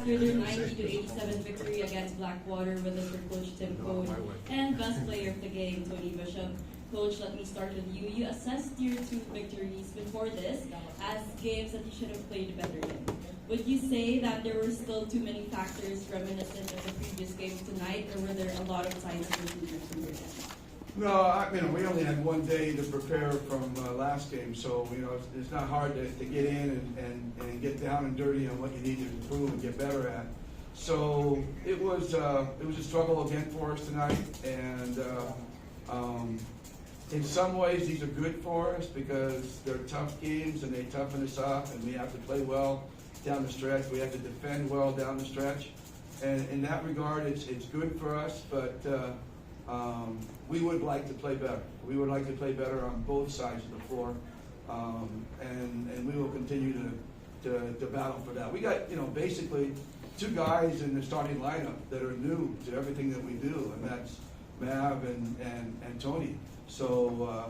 after their 90-87 victory against Blackwater with their coach Tim Cone and best player of the game, Tony Bishop. Coach, let me start with you. You assessed your 2 victories before this as games that you should have played better in. Would you say that there were still too many factors reminiscent of the previous games tonight, or were there a lot of signs of improvement from your end? No, we only had 1 day to prepare from last game, so it's not hard to get in and get down and dirty on what you need to improve and get better at. So it was a struggle again for us tonight, and in some ways these are good for us because they're tough games and they toughen us up, and we have to play well down the stretch. We have to defend well down the stretch, and in that regard, it's good for us, but. We would like to play better. We would like to play better on both sides of the floor, and we will continue to battle for that. We got basically 2 guys in the starting lineup that are new to everything that we do, and that's Mav and Tony. So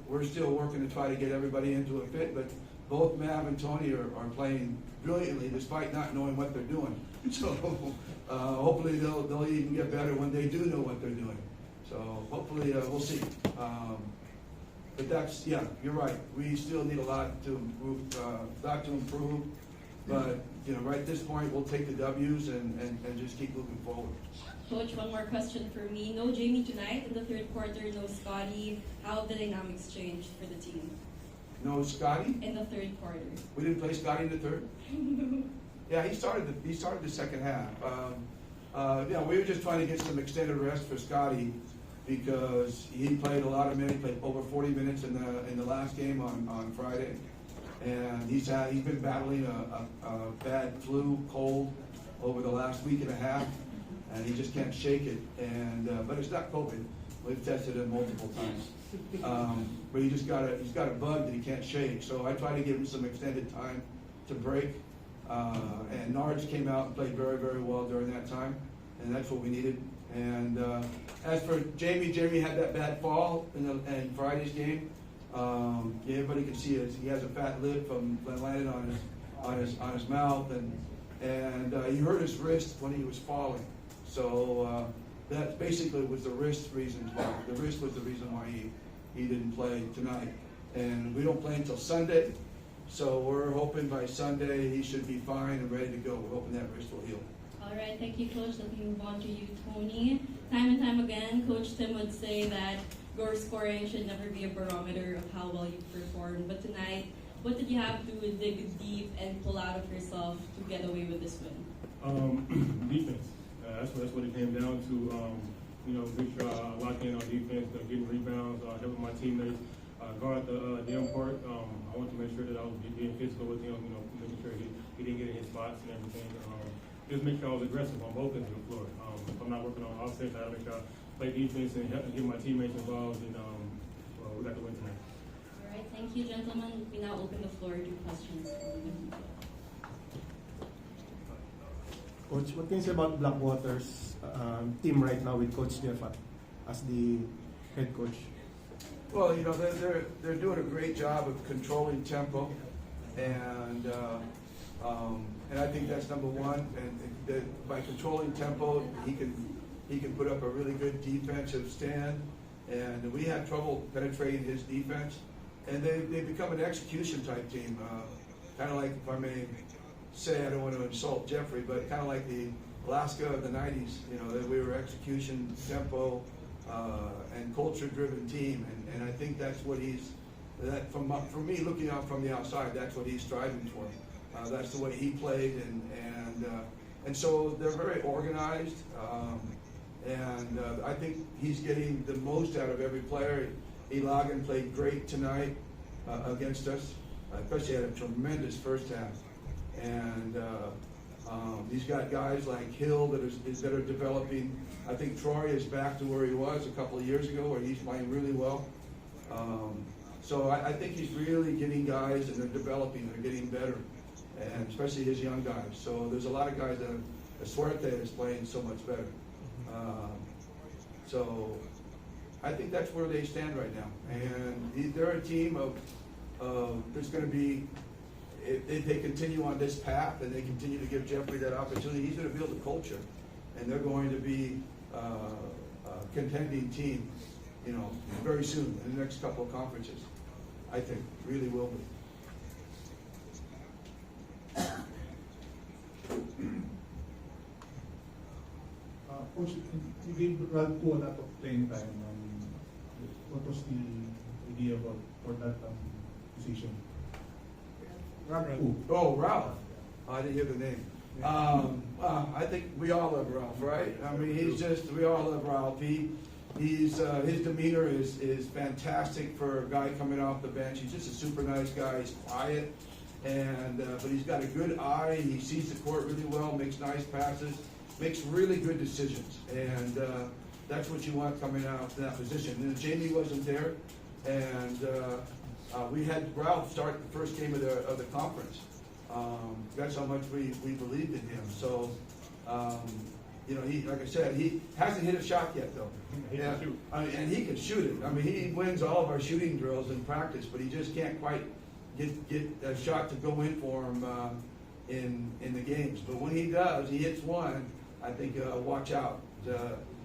we're still working to try to get everybody into a fit, but both Mav and Tony are playing brilliantly despite not knowing what they're doing. So hopefully they'll even get better when they do know what they're doing. So hopefully we'll see. But that's, you're right. We still need a lot to improve. But right at this point, we'll take the W's and just keep moving forward. Coach, one more question for me. No Jamie tonight in the 3rd quarter. No Scotty. How have the dynamics changed for the team? No Scotty? In the 3rd quarter. We didn't play Scotty in the 3rd? Yeah, he started the second half. We were just trying to get some extended rest for Scotty because he played a lot of minutes. He played over 40 minutes in the last game on Friday, and he's been battling a bad flu, cold over the last week and a half, and he just can't shake it. And but it's not COVID. We've tested him multiple times, but he's got a bug that he can't shake. So I try to give him some extended time to break. And Nards came out and played very, very well during that time, and that's what we needed. And as for Jamie had that bad fall in Friday's game. Everybody can see it. He has a fat lip from landing on his mouth, and he hurt his wrist when he was falling. So that basically was the wrist reason why. The wrist was the reason why he didn't play tonight. And we don't play until Sunday. So we're hoping by Sunday he should be fine and ready to go. We're hoping that wrist will heal. All right, thank you, Coach. Let me move on to you, Tony. Time and time again, Coach Tim would say that goal scoring should never be a barometer of how well you perform. But tonight, what did you have to dig deep and pull out of yourself to get away with this win? Defense. That's what it came down to. Make sure I lock in on defense, getting rebounds, helping my teammates. Guard the damn part. I want to make sure that I was being physical with him, making sure he didn't get in his spots and everything. Just make sure I was aggressive on both ends of the floor. If I'm not working on offense, I gotta make sure I play defense and help get my teammates involved, and we got to win tonight. All right, thank you, gentlemen. We now open the floor to questions. Coach, what can you say about Blackwater's team right now with Coach Jeff as the head coach? Well, they're doing a great job of controlling tempo, and I think that's number one. And by controlling tempo, he can put up a really good defensive stand. And we had trouble penetrating his defense, and they become an execution type team, kind of like, if I may say, I don't want to insult Jeffrey, but kind of like the Alaska of the '90s. That we were execution, tempo. And culture-driven team, and I think that's what for me looking out from the outside, that's what he's striving for. That's the way he played, and so they're very organized, and I think he's getting the most out of every player. Ilagan played great tonight against us, especially had a tremendous first half, and he's got guys like Hill that are developing. I think Troy is back to where he was a couple of years ago, where he's playing really well. So I think he's really getting guys, and they're developing. They're getting better, and especially his young guys. So there's a lot of guys that Suerte is playing so much better. So I think that's where they stand right now, and they're a team of. There's going to be. if they continue on this path and they continue to give Jeffrey that opportunity, he's going to build a culture, and they're going to be a contending team, you know, very soon in the next couple of conferences. I think really will be. Coach, you gave Ralph a lot of playing time. What was the idea about for that position? Ralph. Oh, Ralph. I didn't hear the name. I think we all love Ralph, right? I mean, we all love Ralph. His demeanor is fantastic for a guy coming off the bench. He's just a super nice guy. He's quiet, but he's got a good eye. He sees the court really well, makes nice passes, makes really good decisions, and that's what you want coming out in that position. And Jamie wasn't there, and we had Ralph start the first game of the conference. That's how much we believed in him. So, you know, like I said, he hasn't hit a shot yet, though. Yeah, and he can shoot it. I mean, he wins all of our shooting drills in practice, but he just can't quite get a shot to go in for him in the games. But when he does, he hits one. I think watch out,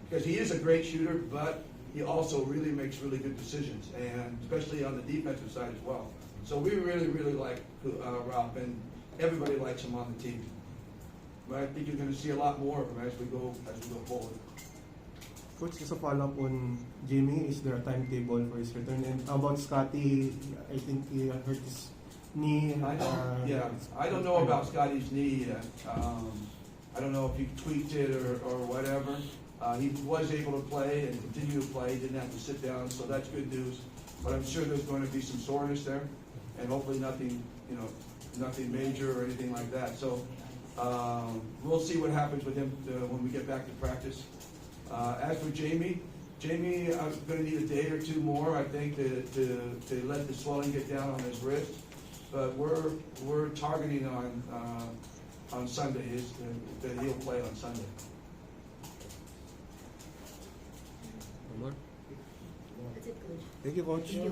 because he is a great shooter, but he also really makes really good decisions, and especially on the defensive side as well. So we really like Ralph, and everybody likes him on the team. But I think you're going to see a lot more of him as we go forward. Coach, just a follow-up on Jamie, is there a timetable for his return? And how about Scotty? I think he hurt his knee. I don't know about Scotty's knee yet. I don't know if he tweaked it or whatever. He was able to play and continue to play. He didn't have to sit down, so that's good news. But I'm sure there's going to be some soreness there, and hopefully nothing major or anything like that. So we'll see what happens with him when we get back to practice. As for Jamie, I'm going to need a day or two more, I think, to let the swelling get down on his wrist. But we're targeting on Sunday that he'll play on Sunday. One more. That's it, Coach. Thank you, Coach. Jamie.